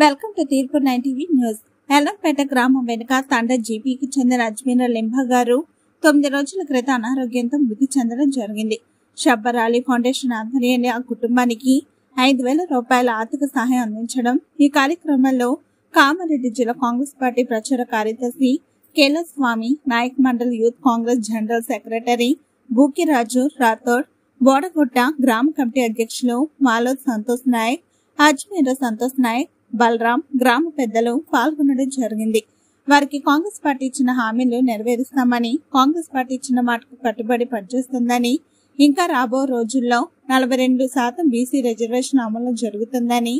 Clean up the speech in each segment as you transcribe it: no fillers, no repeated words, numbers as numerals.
Welcome to తీర్పు 9 TV news. Yellampet గ్రామం వెనుక తండ జీపీకి చెందిన అజ్మీర్ లింబా గారు 9 రోజుల క్రితం అనారోగ్యంతో మృతి చెందడం జరిగింది. షబ్బర్ అలీ ఫౌండేషన్ ఆధ్వర్యంలో ఆ కుటుంబానికి 5,000 రూపాయల ఆర్థిక సహాయం అందించడం. ఈ కార్యక్రమంలో కామారెడ్డి జిల్లా కాంగ్రెస్ పార్టీ ప్రచార కార్యదర్శి Kelaswamy, Nayak mandal youth Congress general secretary Bukiraju Rathod, Bodagutta గ్రామ కమిటీ అధ్యక్షులు మాలోద్ సంతోష్ నాయక్, అజ్మీర్ సంతోష్ నాయక్, బలరాం గ్రామ పెద్దలు పాల్గొనడం జరిగింది. వారికి కాంగ్రెస్ పార్టీ ఇచ్చిన హామీలు నెరవేరుస్తామని, కాంగ్రెస్ పార్టీ ఇచ్చిన మాటకు కట్టుబడి పనిచేస్తుందని, ఇంకా రాబో రోజుల్లో 42% బీసీ రిజర్వేషన్ అమలు జరుగుతుందని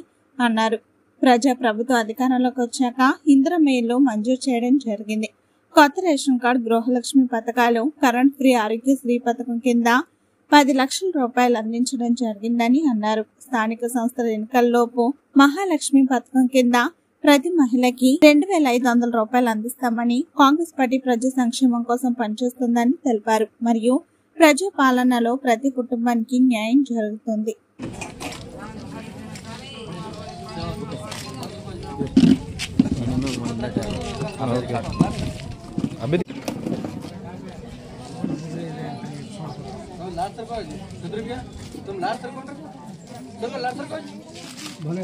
అన్నారు. ప్రజా ప్రభుత్వ అధికారంలోకి వచ్చాక ఇందిరమ్మ ఇల్లు మంజూరు చేయడం జరిగింది. కొత్త రేషన్ కార్డు, గృహలక్ష్మి పథకాలు, కరెంట్ ఫ్రీ ఆరోగ్యశ్రీ పథకం కింద 10 లక్షల రూపాయలు అందించడం జరిగిందని అన్నారు. స్థానిక సంస్థల ఎన్నికల్లోపు మహాలక్ష్మి పథకం కింద ప్రతి మహిళకి 2,500 రూపాయలు అందిస్తామని, కాంగ్రెస్ పార్టీ ప్రజా సంక్షేమం కోసం పనిచేస్తుందని తెలిపారు. మరియు ప్రజా పాలనలో ప్రతి కుటుంబానికి న్యాయం జరుగుతుంది. तुम लास्ट तक कौन चलो लास्ट तक बोले